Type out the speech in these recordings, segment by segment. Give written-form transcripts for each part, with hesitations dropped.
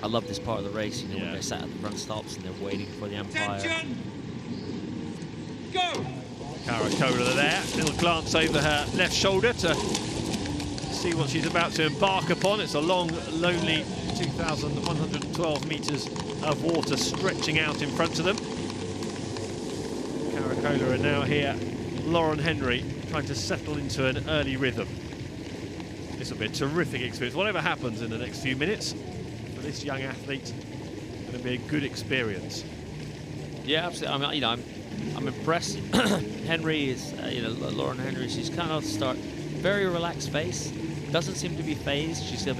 I love this part of the race, you know, when they're sat at the front stops and they're waiting for the umpire. Attention! Go! Kohler there, little glance over her left shoulder to see what she's about to embark upon. It's a long, lonely 2,112 metres of water stretching out in front of them. Kohler are now here. Lauren Henry trying to settle into an early rhythm. This will be a terrific experience. Whatever happens in the next few minutes, for this young athlete, it's going to be a good experience. Yeah, absolutely. I mean, you know, I'm impressed. Henry is, you know, Lauren Henry. She's kind of very relaxed face. Doesn't seem to be phased. She's up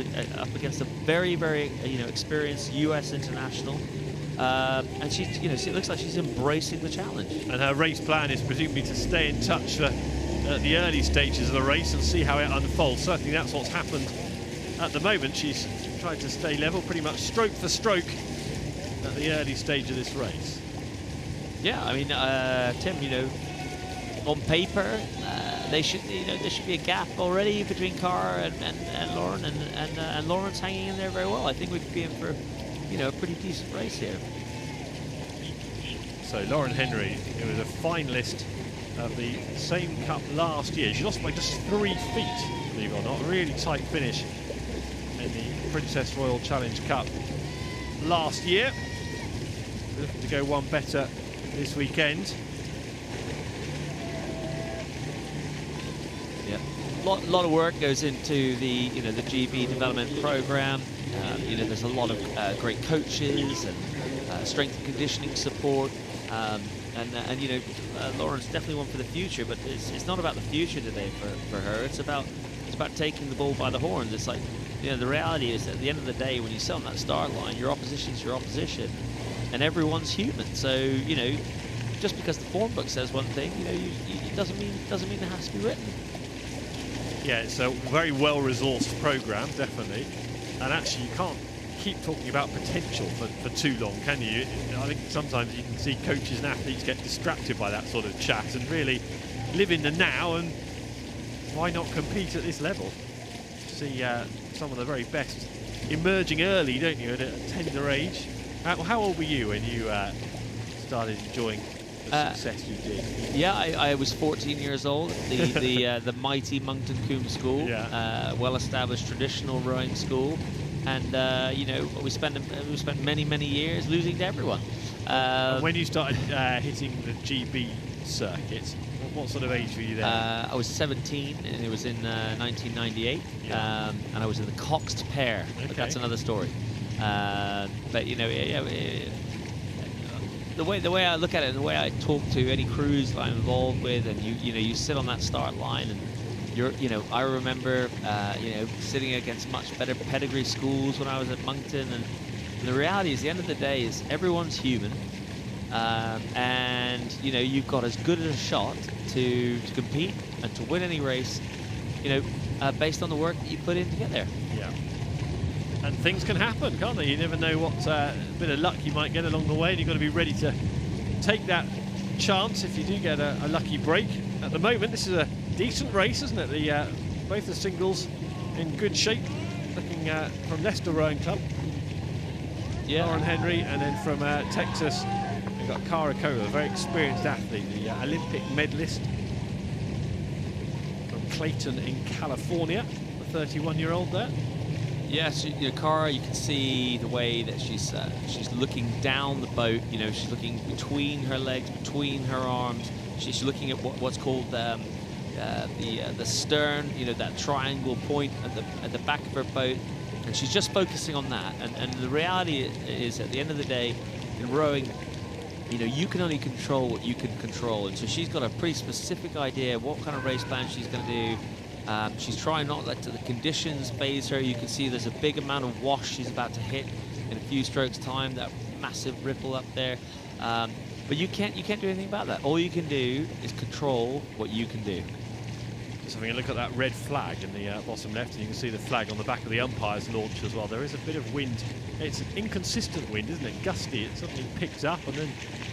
against a very, very, you know, experienced U.S. international, and she's, you know, it looks like she's embracing the challenge. And her race plan is presumably to stay in touch for the early stages of the race and see how it unfolds. Certainly, that's what's happened at the moment. She's tried to stay level, pretty much stroke for stroke, at the early stage of this race. Yeah, I mean, Tim, you know, on paper, there should be a gap already between Cara and Lauren, and Lauren's hanging in there very well. I think we could be in for, you know, a pretty decent race here. So Lauren Henry, who was a finalist of the same cup last year, she lost by just 3 feet, believe it or not. A really tight finish in the Princess Royal Challenge Cup last year. Looking to go one better this weekend. Yeah, lot of work goes into the, you know, the GB development program. You know, there's a lot of great coaches and strength and conditioning support. And you know, Lauren's definitely one for the future, but it's not about the future today for her. It's about taking the bull by the horns. It's like, you know, the reality is that at the end of the day, when you sit on that start line, your opposition's your opposition, and everyone's human. So, you know, just because the form book says one thing, you know, it doesn't mean it has to be written. Yeah, it's a very well-resourced program, definitely, and actually you can't keep talking about potential for too long, can you? I think sometimes you can see coaches and athletes get distracted by that sort of chat and really live in the now, and why not compete at this level? See some of the very best emerging early, don't you, at a tender age? How old were you when you started enjoying the success you did? Yeah, I was 14 years old. The mighty Monkton Combe School, well-established traditional rowing school. And you know, we spent many years losing to everyone. And when you started hitting the GB circuits, what sort of age were you there? I was 17, and it was in 1998, and I was in the Coxed Pair. Okay. But that's another story. But you know, the way I look at it, and the way I talk to any crews that I'm involved with, and you know, you sit on that start line and. You know, I remember, you know, sitting against much better pedigree schools when I was at Moncton, and the reality is, the end of the day, is everyone's human, and you know, you've got as good a shot to compete and to win any race, you know, based on the work that you put in to get there. Yeah. And things can happen, can't they? You never know what bit of luck you might get along the way, and you've got to be ready to take that chance if you do get a lucky break. At the moment, this is a decent race, isn't it? Both the singles in good shape. Looking from Leicester Rowing Club, Lauren Henry, and then from Texas, we've got Kohler, a very experienced athlete, the Olympic medalist from Clayton in California, the 31-year-old there. Yes, you know, Cara, you can see the way that she's looking down the boat. You know, she's looking between her legs, between her arms. She's looking at what's called the stern. You know, that triangle point at the back of her boat, and she's just focusing on that. And the reality is, at the end of the day, in rowing, you know, you can only control what you can control. And so she's got a pretty specific idea what kind of race plan she's going to do. She's trying not to let the conditions phase her. You can see there's a big amount of wash she's about to hit in a few strokes time, that massive ripple up there. But you can't do anything about that. All you can do is control what you can do. Just having a look at that red flag in the bottom left, and you can see the flag on the back of the umpire's launch as well. There is a bit of wind. It's an inconsistent wind, isn't it? Gusty. It suddenly picks up and then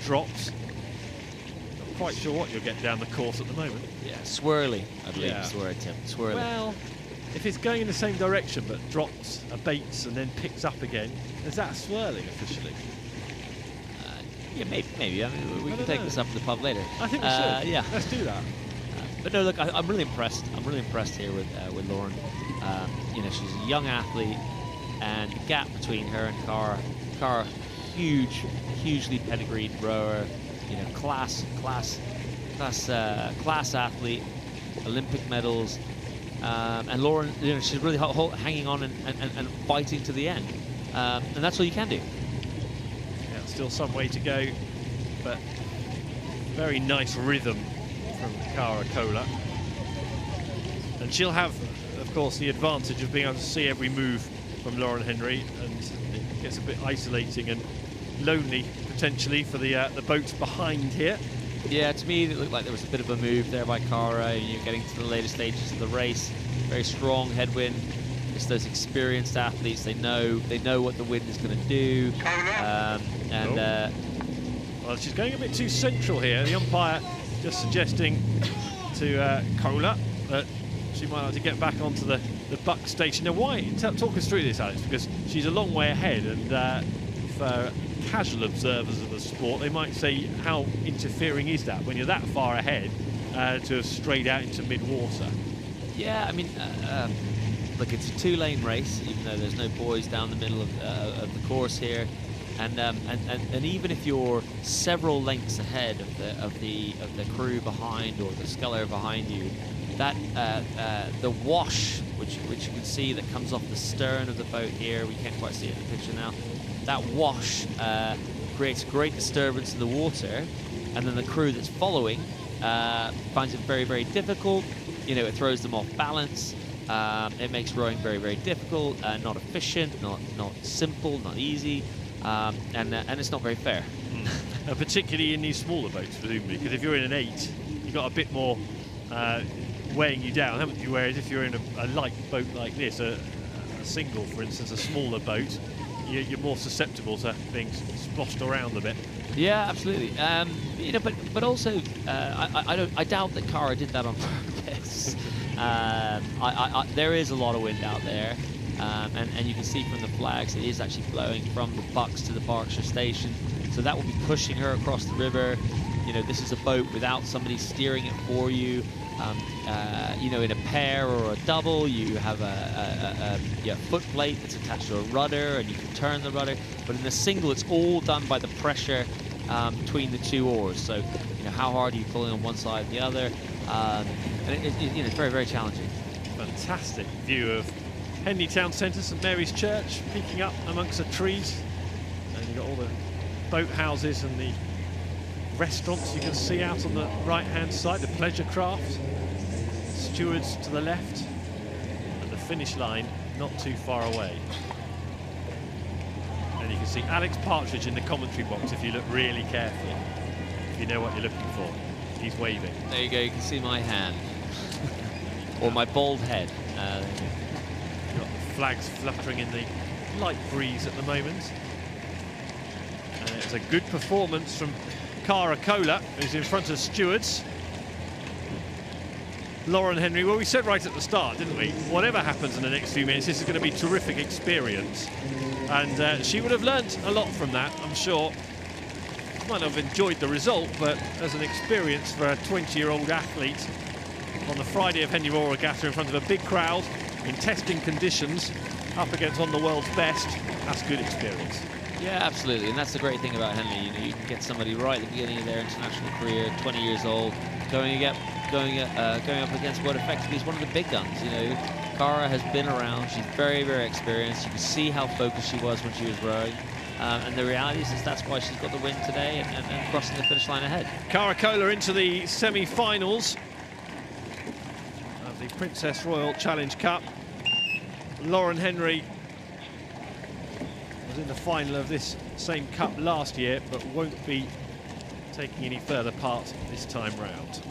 drops. Not quite sure what you'll get down the course at the moment. Yeah, swirly, I believe is the word, Tim. Swirly. Well, if it's going in the same direction but drops, abates, and then picks up again, is that swirling officially? Yeah, maybe. I mean, we can take this up to the pub later. I think we should. Yeah, let's do that. but no, look, I'm really impressed. I'm really impressed here with Lauren. You know, she's a young athlete, and the gap between her and Cara, hugely pedigreed rower. You know, class athlete, Olympic medals, and Lauren, you know, she's really hanging on and fighting to the end, and that's all you can do. Yeah, still some way to go, but very nice rhythm from Cara Kohler, and she'll have, of course, the advantage of being able to see every move from Lauren Henry, and it gets a bit isolating and lonely potentially for the boats behind here. Yeah, to me it looked like there was a bit of a move there by Cara. You're getting to the later stages of the race. Very strong headwind. It's those experienced athletes. They know what the wind is going to do. Well, she's going a bit too central here. The umpire just suggesting to Kohler that she might like to get back onto the buck station. Now, why? Talk us through this, Alex, because she's a long way ahead, and for casual observers of the sport, they might say, how interfering is that when you're that far ahead to have strayed out into mid-water? Yeah, I mean, look, it's a two-lane race, even though there's no buoys down the middle of the course here, and even if you're several lengths ahead of the crew behind or the sculler behind you, that the wash, which you can see that comes off the stern of the boat here, we can't quite see it in the picture now. That wash creates great disturbance in the water, and then the crew that's following finds it very, very difficult. You know, it throws them off balance. It makes rowing very, very difficult, not efficient, not simple, not easy, and it's not very fair. Particularly in these smaller boats, presumably, because if you're in an 8, you've got a bit more weighing you down, haven't you? Whereas if you're in a light boat like this, a single, for instance, a smaller boat, you're more susceptible to being splashed around a bit. Yeah, absolutely. You know, but also, I doubt that Cara did that on purpose. There is a lot of wind out there, and you can see from the flags it is actually blowing from the Bucks to the Berkshire station, so that will be pushing her across the river. You know, this is a boat without somebody steering it for you. You know, in a pair or a double, you have a foot plate that's attached to a rudder, and you can turn the rudder. But in a single, it's all done by the pressure between the two oars. So, you know, how hard are you pulling on one side or the other? And you know, it's very, very challenging. Fantastic view of Henley Town Centre, St Mary's Church, peeking up amongst the trees, and you've got all the boat houses and the restaurants you can see out on the right-hand side, the pleasure craft, stewards to the left, and the finish line not too far away. And you can see Alex Partridge in the commentary box if you look really carefully, if you know what you're looking for. He's waving. There you go, you can see my hand. Or my bald head. You've got the flags fluttering in the light breeze at the moment. And it's a good performance from Cara Kohler, who's in front of stewards. Lauren Henry, well, we said right at the start, didn't we? Whatever happens in the next few minutes, this is going to be a terrific experience. And she would have learnt a lot from that, I'm sure. She might not have enjoyed the result, but as an experience for a 20-year-old athlete on the Friday of Henley Royal Regatta in front of a big crowd, in testing conditions, up against one of the world's best, that's good experience. Yeah, absolutely, and that's the great thing about Henley. You know, you can get somebody right at the beginning of their international career, 20 years old, going up against what effectively is one of the big guns. You know, Cara has been around. She's very, very experienced. You can see how focused she was when she was rowing. And the reality is that's why she's got the win today and crossing the finish line ahead. Cara Kohler into the semi-finals of the Princess Royal Challenge Cup. Lauren Henry was in the final of this same cup last year, but won't be taking any further part this time round.